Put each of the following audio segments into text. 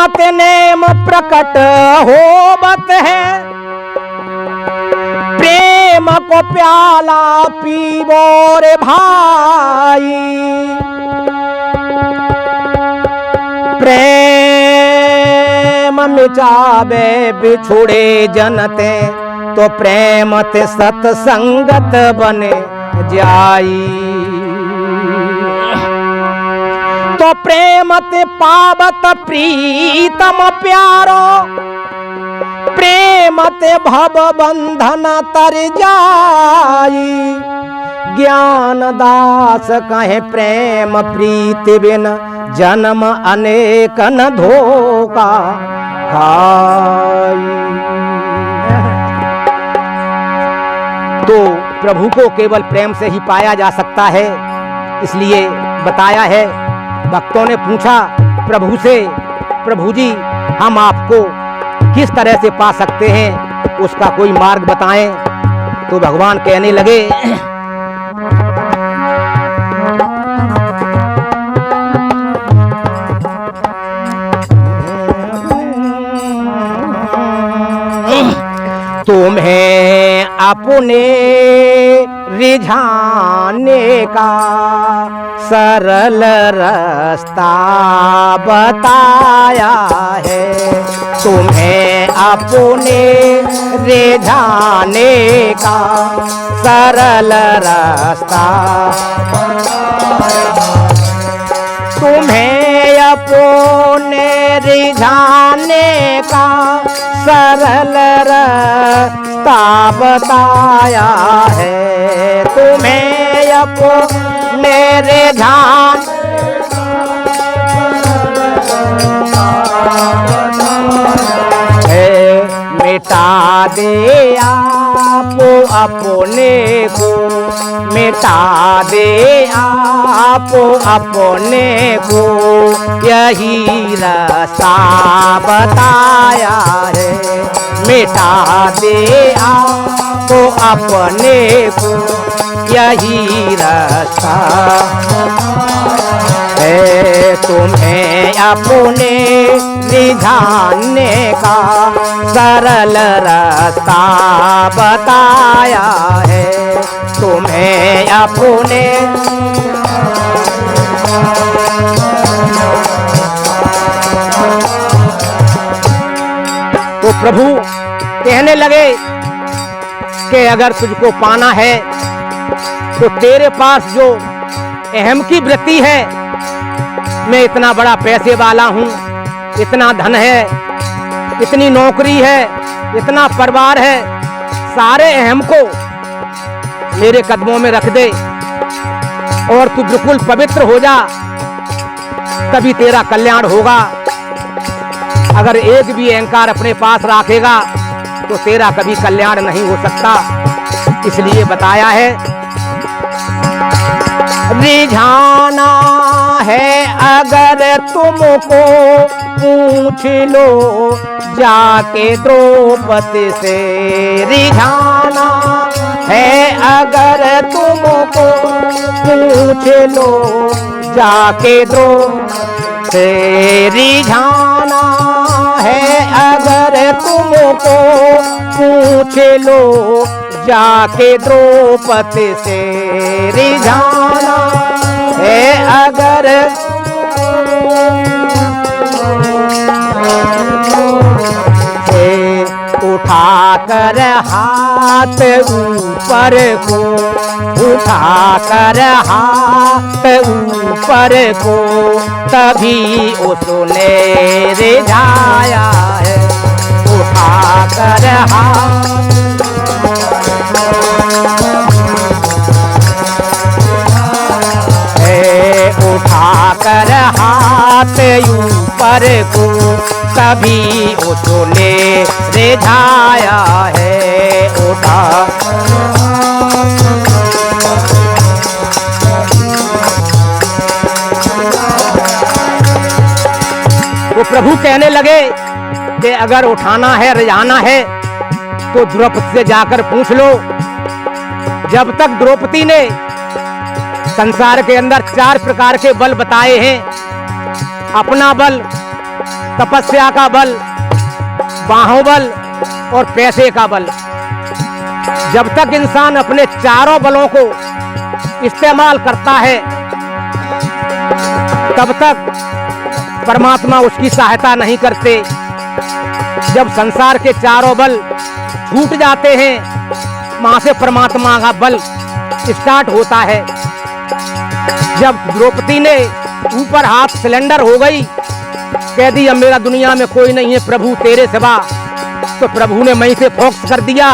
Name प्रकट होवत है, प्रेम को प्याला पीवो रे भाई। प्रेम मिटावे बिछुड़े जनते, तो प्रेम ते सत्संगत बने जाई। तो प्रेम ते पावत प्रीतम प्यारो, प्रेम ते भव बंधन तर जाई। ज्ञान दास कहे प्रेम प्रीति बिन, जन्म अनेकन धोखा खाई। तो प्रभु को केवल प्रेम से ही पाया जा सकता है, इसलिए बताया है। भक्तों ने पूछा प्रभु से, प्रभु जी हम आपको किस तरह से पा सकते हैं, उसका कोई मार्ग बताएं। तो भगवान कहने लगे, तुम्हें अपने रिझाने का सरल रास्ता बताया है। तुम्हें अपने रिझाने का सरल रास्ता, तुम्हें अपने रिझाने का सरल रास्ता बताया है। तुम्हें अपने रिझान मिटा दे आप अपने को, मिटा दे आप अपने को, यही रास्ता बताया है। मिटा दे आप अपने को, यही रास्ता है। तुम्हें अपने रिझाने का सरल रास्ता बताया है। तुम्हें अपने तो प्रभु कहने लगे कि अगर तुझको पाना है तो तेरे पास जो अहम की वृत्ति है, मैं इतना बड़ा पैसे वाला हूँ, इतना धन है, इतनी नौकरी है, इतना परिवार है, सारे अहम को मेरे कदमों में रख दे और तू बिल्कुल पवित्र हो जा, तभी तेरा कल्याण होगा। अगर एक भी अहंकार अपने पास रखेगा तो तेरा कभी कल्याण नहीं हो सकता। इसलिए बताया है, रिझाना है अगर तुमको पूछ लो जाके द्रौपदी से। रिझाना है अगर तुमको पूछ लो जाके द्रौपदी से। रिझाना है अगर तुमको पूछ लो जाके द्रौपदी से। रिझाना है अगर उठाकर हाथ ऊपर को, उठाकर हाथ ऊपर को, तभी उसने रिझाया है। उठाकर हाथ उठाकर हाथ ऊपर को, तभी उसने रिझाया है। उठा वो प्रभु कहने लगे कि अगर उठाना है, रिझाना है तो द्रौपदी से जाकर पूछ लो। जब तक द्रौपदी ने संसार के अंदर 4 प्रकार के बल बताए हैं। अपना बल, तपस्या का बल, बाहुबल और पैसे का बल। जब तक इंसान अपने चारों बलों को इस्तेमाल करता है तब तक परमात्मा उसकी सहायता नहीं करते। जब संसार के चारों बल छूट जाते हैं, वहां से परमात्मा का बल स्टार्ट होता है। जब द्रौपदी ने ऊपर हाथ सिलेंडर हो गई, कह दी अब मेरा दुनिया में कोई नहीं है प्रभु तेरे सिवा, तो प्रभु ने मई से फोकस कर दिया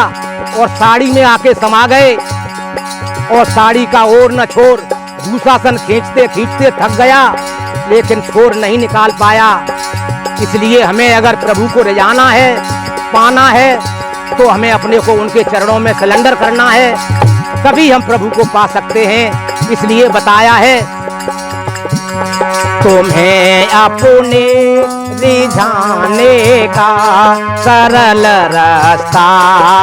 और साड़ी में आके समा गए और साड़ी का ओर न छोर दुशासन खींचते खींचते थक गया, लेकिन छोर नहीं निकाल पाया। इसलिए हमें अगर प्रभु को रिझाना है, पाना है, तो हमें अपने को उनके चरणों में सरेंडर करना है, तभी हम प्रभु को पा सकते हैं। इसलिए बताया है, तुम्हें अपने रिझाने का सरल रास्ता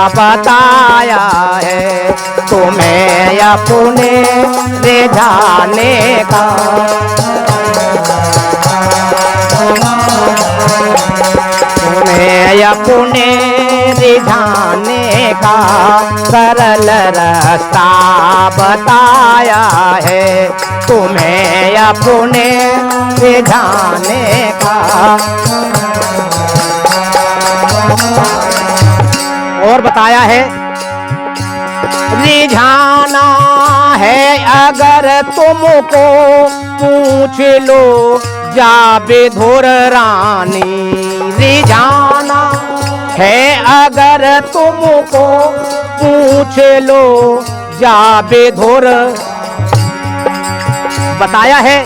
बताया है, तुम्हें अपने रिझाने का, तुम्हें अपने रिझाने का सरल रास्ता बताया है, तुम्हें अपने रिझाने का। और बताया है, रिझाना है अगर तुमको पूछ लो जाबे धुर रानी, रिझाना है अगर तुमको पूछ लो जाबे धुर। बताया है,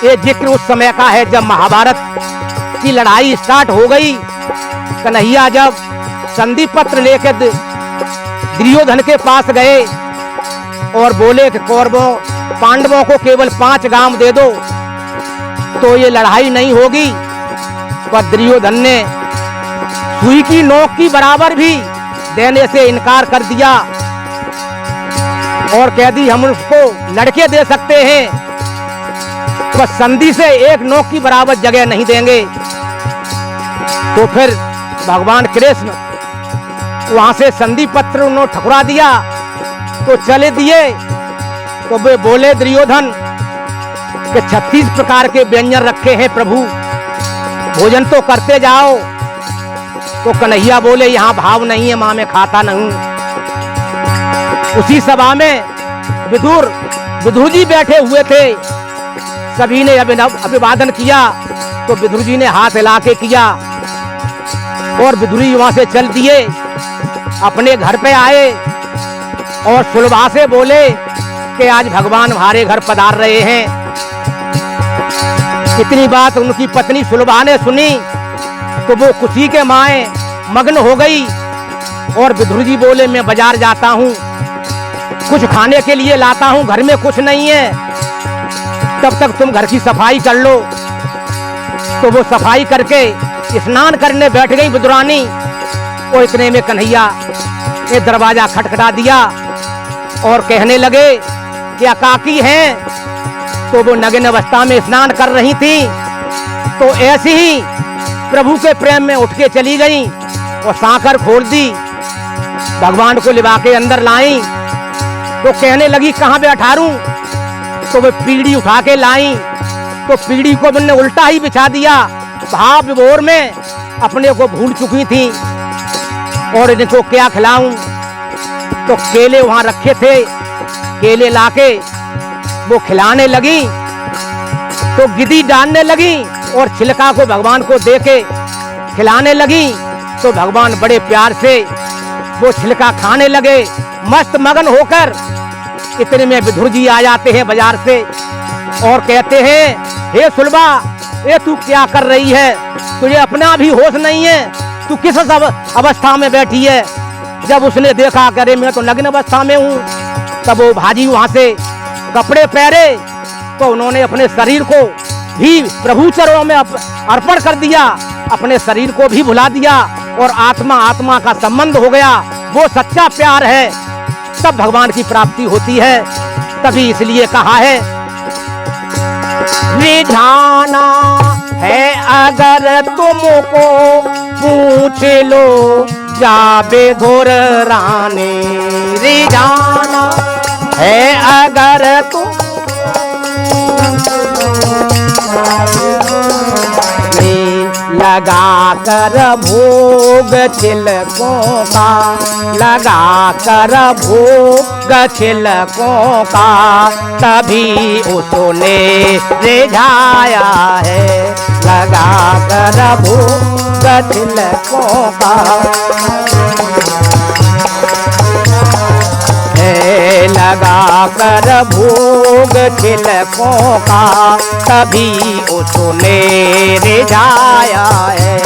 ये जिक्र उस समय का है जब महाभारत की लड़ाई स्टार्ट हो गई। कन्हैया जब संधि पत्र लेकर दुर्योधन के पास गए और बोले कि कौरवों पांडवों को केवल 5 गांव दे दो तो ये लड़ाई नहीं होगी, पर दुर्योधन ने सुई की नोक की बराबर भी देने से इनकार कर दिया और कह दी हम उसको लड़के दे सकते हैं, पर संधि से 1 नोक की बराबर जगह नहीं देंगे। तो फिर भगवान कृष्ण वहां से संधि पत्र उन्होंने ठुकरा दिया, तो चले दिए। तो वे बोले दुर्योधन कि 36 प्रकार के व्यंजन रखे हैं प्रभु, भोजन तो करते जाओ। तो कन्हैया बोले यहाँ भाव नहीं है, मां मैं खाता नहीं। उसी सभा में विदुर जी बैठे हुए थे, सभी ने अभिवादन किया, तो विदुर जी ने हाथ हिला के किया और विदुर जी वहां से चल दिए, अपने घर पे आए और सुलभा से बोले कि आज भगवान हमारे घर पधार रहे हैं। इतनी बात उनकी पत्नी सुलभा ने सुनी तो वो खुशी के माए मग्न हो गई और विदुर जी बोले मैं बाजार जाता हूँ, कुछ खाने के लिए लाता हूँ, घर में कुछ नहीं है, तब तक तुम घर की सफाई कर लो। तो वो सफाई करके स्नान करने बैठ गई विदुरानी। और इतने में कन्हैया ने दरवाजा खटखटा दिया और कहने लगे कि अकाकी हैं। तो वो नग्न अवस्था में स्नान कर रही थी, तो ऐसे ही प्रभु के प्रेम में उठ के चली गई और सांकर खोल दी, भगवान को लिवा के अंदर लाई। तो कहने लगी कहाँ बैठारूं? तो वे पीढ़ी उठा के लाई, तो पीढ़ी को मैंने उल्टा ही बिछा दिया। भाव विभोर में अपने को भूल चुकी थी और इनको क्या खिलाऊं। तो केले वहां रखे थे, केले लाके वो खिलाने लगी। तो गिद्दी डालने लगी और छिलका को भगवान को देके खिलाने लगी। तो भगवान बड़े प्यार से वो छिलका खाने लगे, मस्त मगन होकर। इतने में विदुर जी आ जाते हैं बाजार से और कहते हैं हे सुलभा, ये तू क्या कर रही है? तुझे अपना भी होश नहीं है, तू किस अवस्था में बैठी है? जब उसने देखा करे मैं तो नग्न अवस्था में हूँ, तब वो भाजी वहां से कपड़े पहरे, तो उन्होंने अपने शरीर को भी प्रभु चरणों में अर्पण कर दिया, अपने शरीर को भी भुला दिया और आत्मा आत्मा का संबंध हो गया। वो सच्चा प्यार है, तब भगवान की प्राप्ति होती है। तभी इसलिए कहा है रिझाना है अगर तुमको पूछ लो जाबे धुर रानी रे जाना है अगर तुम लगा कर भोग छिलकों का लगा कर भोग छिलकों का तभी उसने रिझाया है लगा कर भोग छिलकों का लगा कर भोग छिलकों का तभी उसने रिझाया है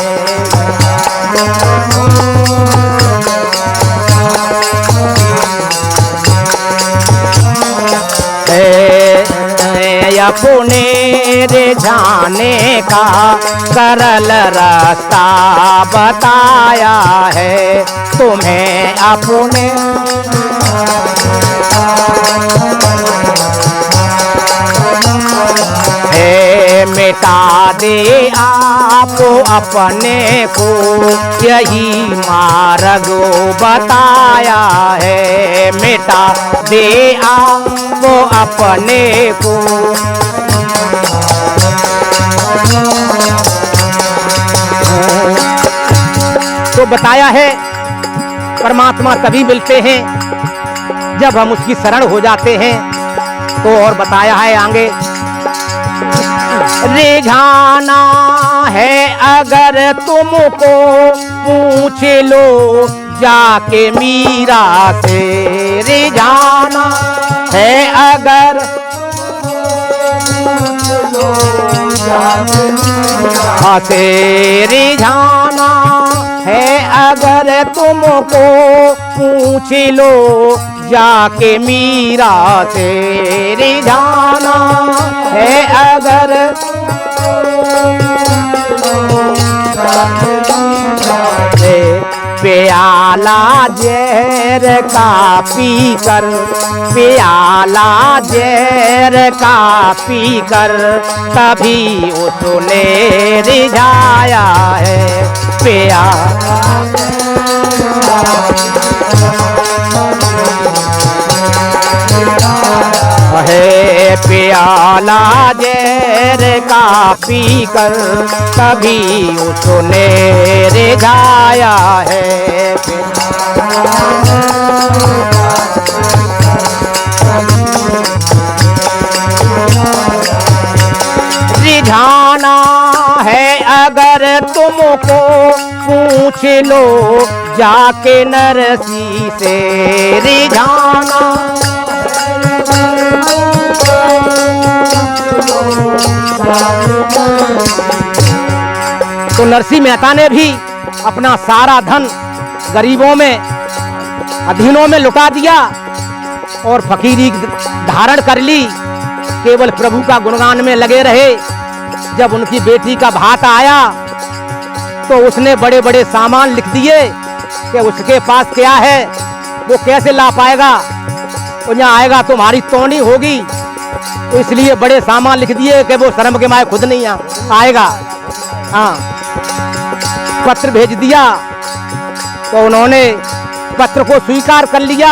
अपने रिझाने का सरल रास्ता बताया है तुम्हें अपने मिटा दे आपको अपने को यही मार्ग बताया है मिटा दे आपको अपने को तो बताया है परमात्मा तभी मिलते हैं जब हम उसकी शरण हो जाते हैं। तो और बताया है आगे रिझाना है अगर तुमको पूछ लो जाके मीरा से रिझाना है अगर से रिझाना है अगर तुमको पूछ लो जाके मीरा से रिझाना है अगर प्याला जहर का पीकर प्याला जहर का पीकर तभी उसने रिझाया है प्याला है प्याला जहर का पीकर तभी उसने रिझाया है रिझाना है अगर तुमको पूछ लो जाके नरसी से रिझाना तो नरसिंह मेहता ने भी अपना सारा धन गरीबों में अधीनों में लुटा दिया और फकीरी धारण कर ली केवल प्रभु का गुणगान में लगे रहे। जब उनकी बेटी का भात आया तो उसने बड़े बड़े सामान लिख दिए कि उसके पास क्या है वो कैसे ला पाएगा वो यहाँ आएगा तुम्हारी तोनी होगी। तो इसलिए बड़े सामान लिख दिए कि वो शर्म के मारे खुद नहीं आएगा। हाँ पत्र भेज दिया तो उन्होंने पत्र को स्वीकार कर लिया।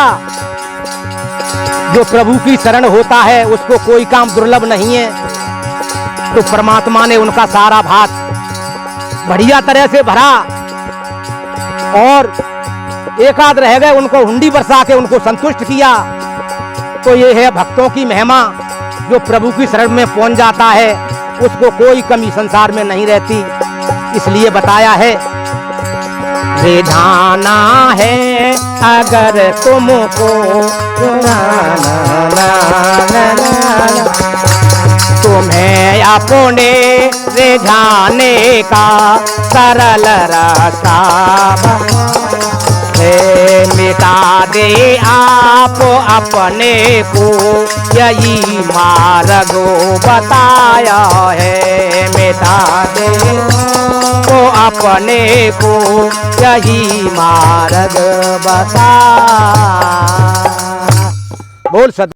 जो प्रभु की शरण होता है उसको कोई काम दुर्लभ नहीं है। तो परमात्मा ने उनका सारा भात बढ़िया तरह से भरा और एक आध रह गए उनको हुंडी बरसा के उनको संतुष्ट किया। तो ये है भक्तों की महिमा। जो प्रभु की शरण में पहुंच जाता है उसको कोई कमी संसार में नहीं रहती। इसलिए बताया है रिझाना है अगर तुमको तुम्हें अपने रिझाने का सरल रास्ता मिटा दे आप अपने को यही मार्ग बताया है। मिटा दे को अपने को यही मार्ग बता बोल सद